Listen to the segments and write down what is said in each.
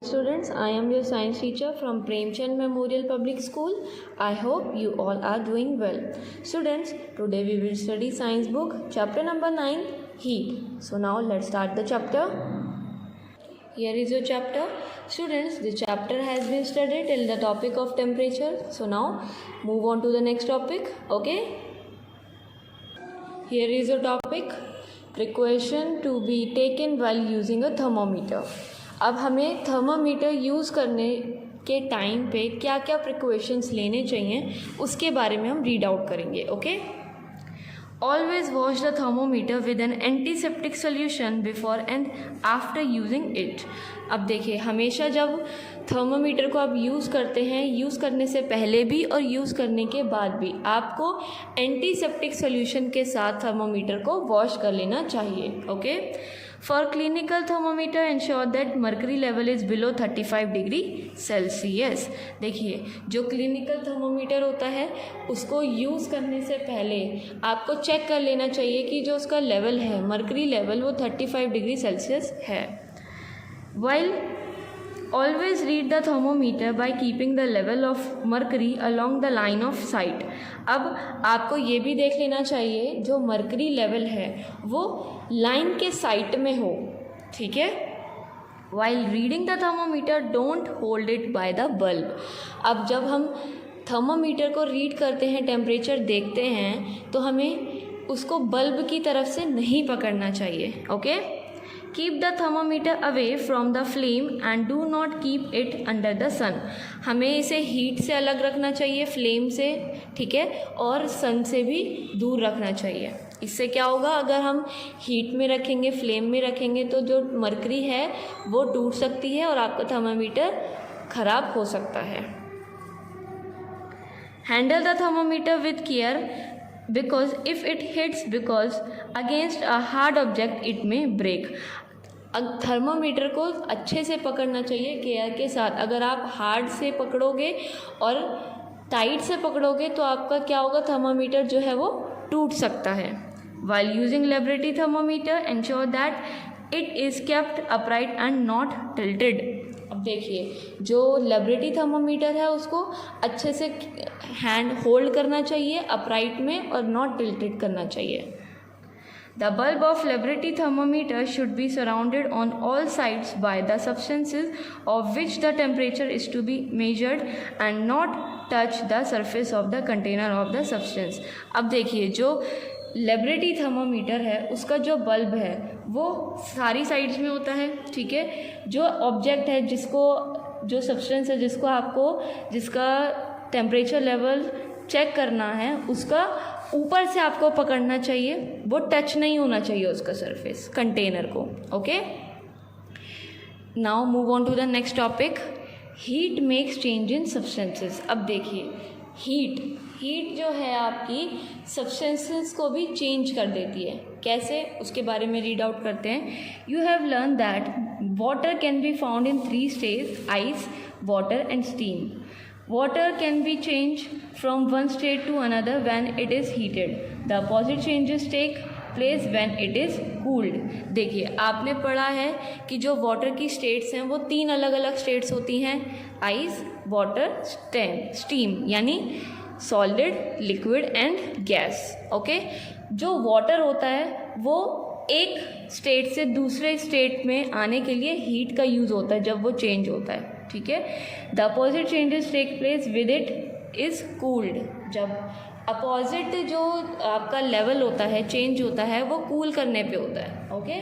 Students, I am your science teacher from Premchand Memorial Public School. I hope you all are doing well. Students, today we will study science book chapter number 9, heat. So now let's start the chapter. Here is your chapter. Students, the chapter has been studied till the topic of temperature. So now move on to the next topic. Okay. Here is your topic. Precaution to be taken while using a thermometer. अब हमें thermometer use करने के time पे क्या क्या precautions लेने चाहिए उसके बारे में हम रीड आउट करेंगे. Okay. Always wash the thermometer with N antiseptic solution before and after using it. अब देखिए, हमेशा जब थर्मोमीटर को आप यूज़ करते हैं, यूज़ करने से पहले भी और यूज़ करने के बाद भी आपको एंटीसेप्टिक सोल्यूशन के साथ थर्मोमीटर को वॉश कर लेना चाहिए. Okay. For clinical thermometer, ensure that mercury level is below 35 degree Celsius. देखिए, जो क्लिनिकल थर्मोमीटर होता है उसको यूज़ करने से पहले आपको चेक कर लेना चाहिए कि जो उसका लेवल है, मर्करी लेवल, वो 35 डिग्री सेल्सियस है. While always read the thermometer by keeping the level of mercury along the line of sight. अब आपको ये भी देख लेना चाहिए जो मर्करी लेवल है वो लाइन के साइट में हो. ठीक है. While reading the thermometer, don't hold it by the bulb. अब जब हम थर्मोमीटर को रीड करते हैं, टेम्परेचर देखते हैं, तो हमें उसको बल्ब की तरफ से नहीं पकड़ना चाहिए. Okay. Keep the thermometer away from the flame and do not keep it under the sun. हमें इसे हीट से अलग रखना चाहिए, फ्लेम से. ठीक है. और सन से भी दूर रखना चाहिए. इससे क्या होगा, अगर हम हीट में रखेंगे, फ्लेम में रखेंगे, तो जो मर्करी है वो टूट सकती है और आपका थर्मोमीटर ख़राब हो सकता है. Handle the thermometer with care because if it hits because against a hard object it may break. Thermometer को अच्छे से पकड़ना चाहिए, केयर के साथ. अगर आप हार्ड से पकड़ोगे और टाइट से पकड़ोगे तो आपका क्या होगा, थर्मोमीटर जो है वो टूट सकता है. While using laboratory thermometer, ensure that it is kept upright and not tilted. अब देखिए, जो लेबोरेटरी थर्मोमीटर है उसको अच्छे से हैंड होल्ड करना चाहिए अपराइट में और नॉट टिल्टेड करना चाहिए. The bulb of laboratory thermometer should be surrounded on all sides by the substances of which the temperature is to be measured and not touch the surface of the container of the substance. अब देखिए, जो laboratory thermometer है उसका जो bulb है वो सारी sides में होता है. ठीक है. जो ऑब्जेक्ट है, जिसको, जो सब्सटेंस है जिसका टेम्परेचर लेवल चेक करना है, उसका ऊपर से आपको पकड़ना चाहिए, वो टच नहीं होना चाहिए उसका सरफेस, कंटेनर को. Okay. Now move on to the next topic. Heat makes change in substances. अब देखिए, हीट जो है आपकी सब्सटेंसेस को भी चेंज कर देती है. कैसे, उसके बारे में रीड आउट करते हैं. You have learn that water can be found in 3 states: ice, water and steam. Water can be changed from one state to another when it is heated. The opposite changes take place when it is cooled. देखिए, आपने पढ़ा है कि जो water की states हैं वो 3 अलग अलग स्टेट्स होती हैं: आइस, वाटर, स्टीम. यानी solid, liquid and gas. Okay. जो वाटर होता है वो एक स्टेट से दूसरे स्टेट में आने के लिए हीट का यूज़ होता है जब वो चेंज होता है. ठीक है. The opposite changes take place with it is cooled. जब अपोजिट जो आपका लेवल होता है, चेंज होता है, वो कूल करने पे होता है. Okay.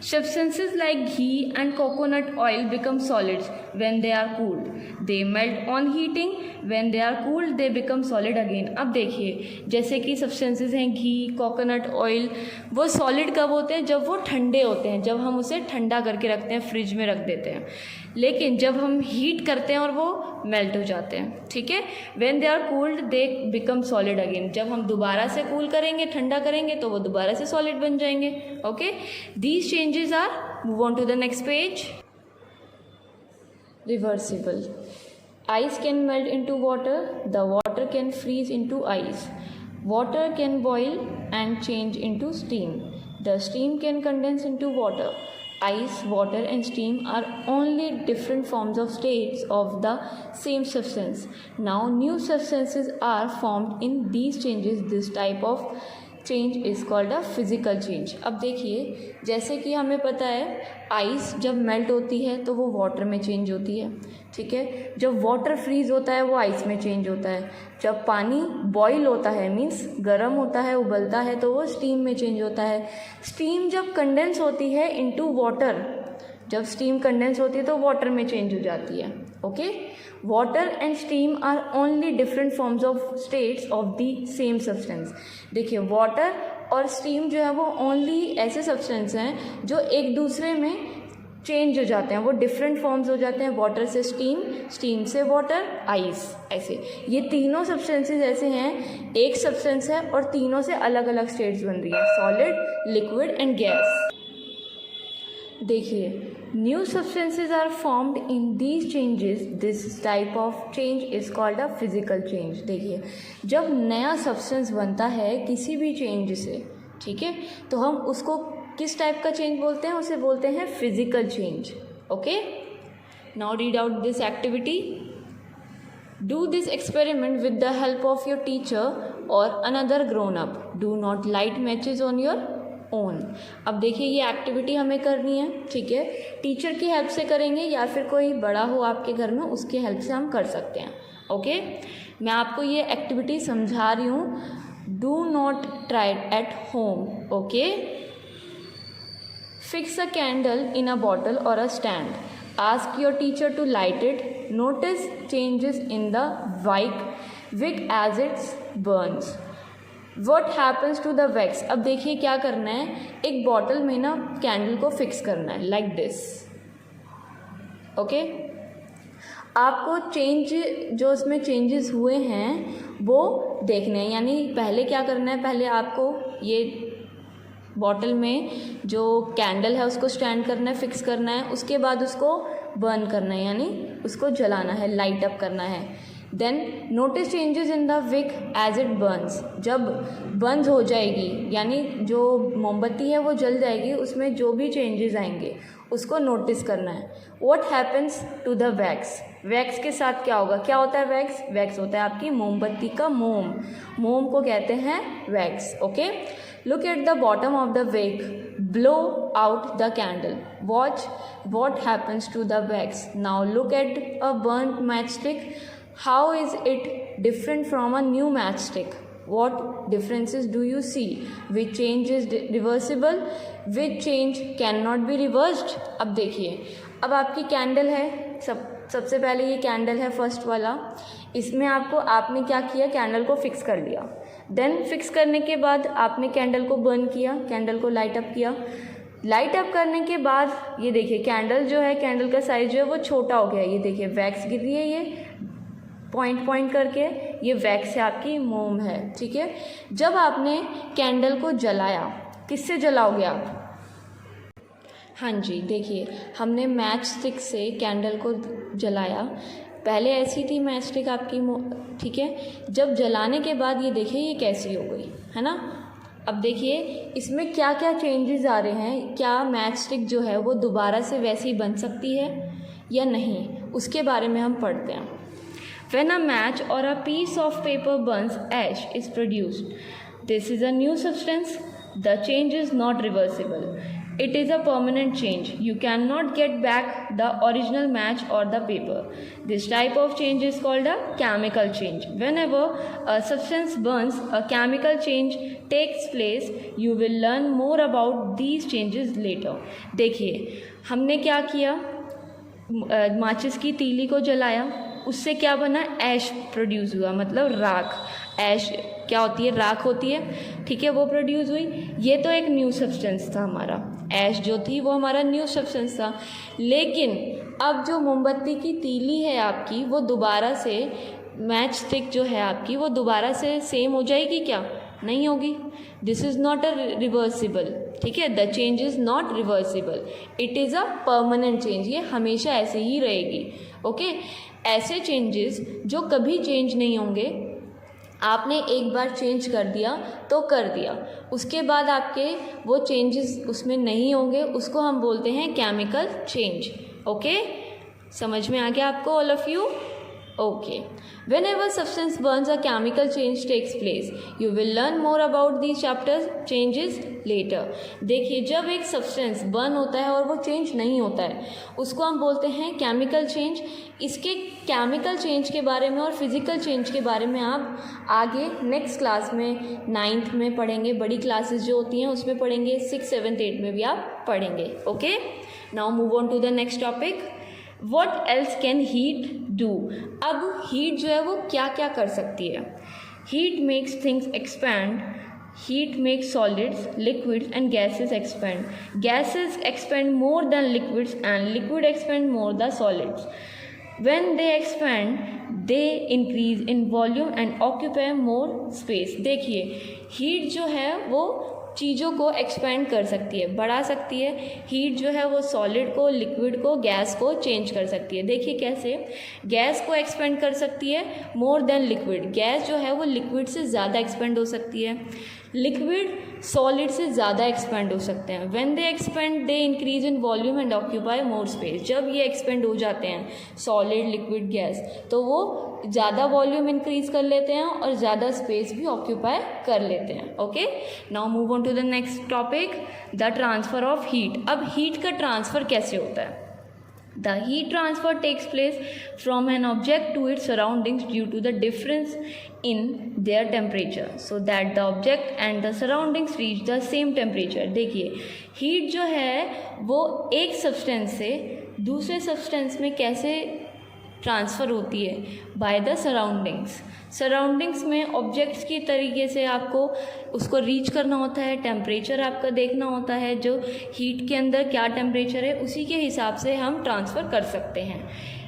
Substances like ghee and coconut oil become solids when they are cooled. They melt on heating. When they are cooled, they become solid again. अब देखिए, जैसे कि सब्सटेंसेस हैं घी, कोकोनट ऑयल, वो सॉलिड कब होते हैं, जब वो ठंडे होते हैं, जब हम उसे ठंडा करके रखते हैं, फ्रिज में रख देते हैं. लेकिन जब हम हीट करते हैं और वो मेल्ट हो जाते हैं. ठीक है. When they are cooled, they become solid again. जब हम दोबारा से कूल करेंगे, ठंडा करेंगे, तो वो दोबारा से सॉलिड बन जाएंगे. Okay. These changes are, move on to the next page. Reversible. Ice can melt into water. The water can freeze into ice. Water can boil and change into steam. The steam can condense into water. ice, water and steam are only different forms of states of the same substance. Now new substances are formed in these changes. This type of change is called a physical change. अब देखिए, जैसे कि हमें पता है ice जब melt होती है तो वो वाटर में चेंज होती है, ठीक है। जब वाटर फ्रीज़ होता है वो आइस में चेंज होता है। जब पानी बॉईल होता है मीन्स गर्म होता है, उबलता है, तो वो स्टीम में चेंज होता है। स्टीम जब कंडेंस होती है इनटू वाटर, जब स्टीम कंडेंस होती है तो वाटर में चेंज हो जाती है। Okay, water and steam are only different forms of states of the same substance. देखिए, वाटर और स्टीम जो है वो ओनली ऐसे सब्सटेंस हैं जो एक दूसरे में चेंज हो जाते हैं, वो डिफरेंट फॉर्म्स हो जाते हैं। वाटर से स्टीम, स्टीम से वाटर, आइस, ऐसे ये तीनों सब्सटेंसेस ऐसे हैं, एक सब्सटेंस है और तीनों से अलग अलग स्टेट्स बन रही है, सॉलिड, लिक्विड एंड गैस। देखिए, new substances are formed in these changes. This type of change is called a physical change. देखिए, जब नया सब्सटेंस बनता है किसी भी चेंज से, ठीक है, तो हम उसको किस टाइप का चेंज बोलते हैं? उसे बोलते हैं physical change. Okay, now read out this activity. Do this experiment with the help of your teacher or another grown up. Do not light matches on your own. अब देखिए, ये एक्टिविटी हमें करनी है, ठीक है। टीचर की हेल्प से करेंगे या फिर कोई बड़ा हो आपके घर में उसकी हेल्प से हम कर सकते हैं। ओके, मैं आपको ये एक्टिविटी समझा रही हूँ। Do not try at home. Okay, fix a candle in a bottle और a stand. Ask your teacher to light it. Notice changes in the wick as it burns. What happens to the wax? अब देखिए क्या करना है, एक bottle में ना candle को फिक्स करना है लाइक दिस। ओके, आपको चेंज जो उसमें चेंजेस हुए हैं वो देखने हैं। यानी पहले क्या करना है, पहले आपको ये बॉटल में जो कैंडल है उसको स्टैंड करना है, फिक्स करना है, उसके बाद उसको बर्न करना है, यानी उसको जलाना है, लाइट अप करना है। Then notice changes in the wick as it burns. जब बंद हो जाएगी यानी जो मोमबत्ती है वो जल जाएगी, उसमें जो भी चेंजेस आएंगे उसको नोटिस करना है। What happens to the wax? Wax के साथ क्या होगा? क्या होता है वैक्स? वैक्स होता है आपकी मोमबत्ती का मोम। मोम को कहते हैं wax. Okay, look at the bottom of the wick, blow out the candle, watch what happens to the wax. Now look at a burnt matchstick. How is it different from a new matchstick? What differences do you see? Which change is reversible? Which change cannot be reversed? अब देखिए, अब आपकी candle है, सबसे पहले ये candle है first वाला, इसमें आपने क्या किया, कैंडल को फिक्स कर लिया। देन फिक्स करने के बाद आपने कैंडल को बर्न किया, कैंडल को लाइट अप किया। लाइट अप करने के बाद ये देखिए कैंडल जो है, कैंडल का साइज जो है वो छोटा हो गया। ये देखिए वैक्स गिर रही है, ये पॉइंट करके, ये वैक्स है, आपकी मोम है, ठीक है। जब आपने कैंडल को जलाया, किससे जलाओगे आप? हाँ जी, देखिए हमने मैच स्टिक से कैंडल को जलाया। पहले ऐसी थी मैच स्टिक आपकी, ठीक है। जब जलाने के बाद ये देखिए ये कैसी हो गई, है ना। अब देखिए इसमें क्या क्या चेंजेस आ रहे हैं। क्या मैच स्टिक जो है वो दोबारा से वैसी बन सकती है या नहीं, उसके बारे में हम पढ़ते हैं। When a match or a piece of paper burns, ash is produced. This is a new substance. The change is not reversible. It is a permanent change. You cannot get back the original match or the paper. This type of change is called a chemical change. Whenever a substance burns, a chemical change takes place. You will learn more about these changes later. देखिए हमने क्या किया, माचिस की तीली को जलाया, उससे क्या बना, ऐश प्रोड्यूस हुआ, मतलब राख। ऐश क्या होती है, राख होती है, ठीक है, वो प्रोड्यूस हुई। ये तो एक न्यू सब्सटेंस था हमारा, ऐश जो थी वो हमारा न्यू सब्सटेंस था। लेकिन अब जो मोमबत्ती की तीली है आपकी, वो दोबारा से मैच स्टिक जो है आपकी, वो दोबारा से सेम हो जाएगी क्या? नहीं होगी। This is not a reversible, ठीक है। The change is not reversible, it is a permanent change. ये हमेशा ऐसे ही रहेगी। ओके, ऐसे चेंजेस जो कभी चेंज नहीं होंगे आपने एक बार चेंज कर दिया तो कर दिया, उसके बाद आपके वो चेंजेस उसमें नहीं होंगे, उसको हम बोलते हैं केमिकल चेंज। ओके, समझ में आ गया आपको all of you? Okay. Whenever substance burns, a chemical change takes place. You will learn more about these chapters changes later. देखिए, जब एक सब्सटेंस बर्न होता है और वो चेंज नहीं होता है, उसको हम बोलते हैं केमिकल चेंज। इसके केमिकल चेंज के बारे में और फिजिकल चेंज के बारे में आप आगे नेक्स्ट क्लास में 9th में पढ़ेंगे, बड़ी क्लासेस जो होती हैं उसमें पढ़ेंगे, 6, 7, 8 में भी आप पढ़ेंगे। Okay, now move on to the next topic. What else can heat do? अब हीट जो है वो क्या क्या कर सकती है? Heat makes things expand, heat makes solids, liquids and gases expand, gases expand more than liquids and liquid expand more the solids. When they expand, they increase in volume and occupy more space. देखिए, heat जो है वो चीज़ों को expand कर सकती है, बढ़ा सकती है। हीट जो है वो सॉलिड को, लिक्विड को, गैस को चेंज कर सकती है। देखिए कैसे, गैस को एक्सपेंड कर सकती है मोर देन लिक्विड, गैस जो है वो लिक्विड से ज़्यादा एक्सपेंड हो सकती है, लिक्विड सॉलिड से ज़्यादा एक्सपेंड हो सकते हैं। When they expand they increase in volume and occupy more space. जब ये एक्सपेंड हो जाते हैं सॉलिड, लिक्विड, गैस, तो वो ज़्यादा वॉल्यूम इंक्रीज कर लेते हैं और ज़्यादा स्पेस भी ऑक्यूपाई कर लेते हैं। Okay, now move on to the next topic, the transfer of heat. अब हीट का ट्रांसफ़र कैसे होता है? The heat transfer takes place from an object to its surroundings due to the difference in their temperature, so that the object and the surroundings reach the same temperature. देखिए, heat जो है वो एक substance से दूसरे substance में कैसे transfer होती है? By the surroundings. सराउंडिंग्स में ऑब्जेक्ट्स की तरीके से आपको उसको रीच करना होता है, टेम्परेचर आपका देखना होता है, जो हीट के अंदर क्या टेम्परेचर है उसी के हिसाब से हम ट्रांसफ़र कर सकते हैं।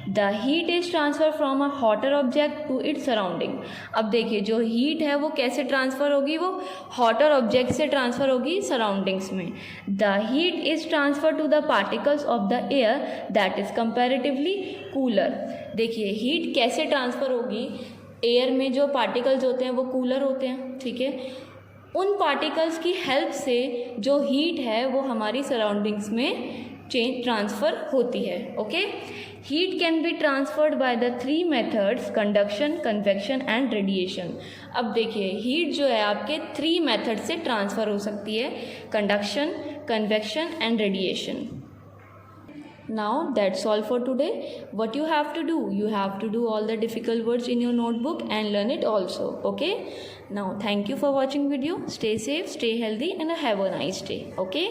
The heat is transfer from a hotter object to its surrounding. अब देखिए, जो हीट है वो कैसे ट्रांसफ़र होगी? वो हॉटर ऑब्जेक्ट से ट्रांसफ़र होगी सराउंडिंग्स में। The heat is transfer to the particles of the air that is comparatively cooler. देखिए, हीट कैसे ट्रांसफ़र होगी? एयर में जो पार्टिकल्स होते हैं वो कूलर होते हैं, ठीक है। उन पार्टिकल्स की हेल्प से जो हीट है वो हमारी सराउंडिंग्स में ट्रांसफ़र होती है। Okay, heat can be transferred by the 3 methods, conduction, convection and radiation. अब देखिए, हीट जो है आपके 3 मेथड से ट्रांसफ़र हो सकती है, conduction, convection and radiation. Now that's all for today. What you have to do? You have to do all the difficult words in your notebook and learn it also. Okay? Now thank you for watching video. Stay safe, stay healthy and have a nice day. Okay?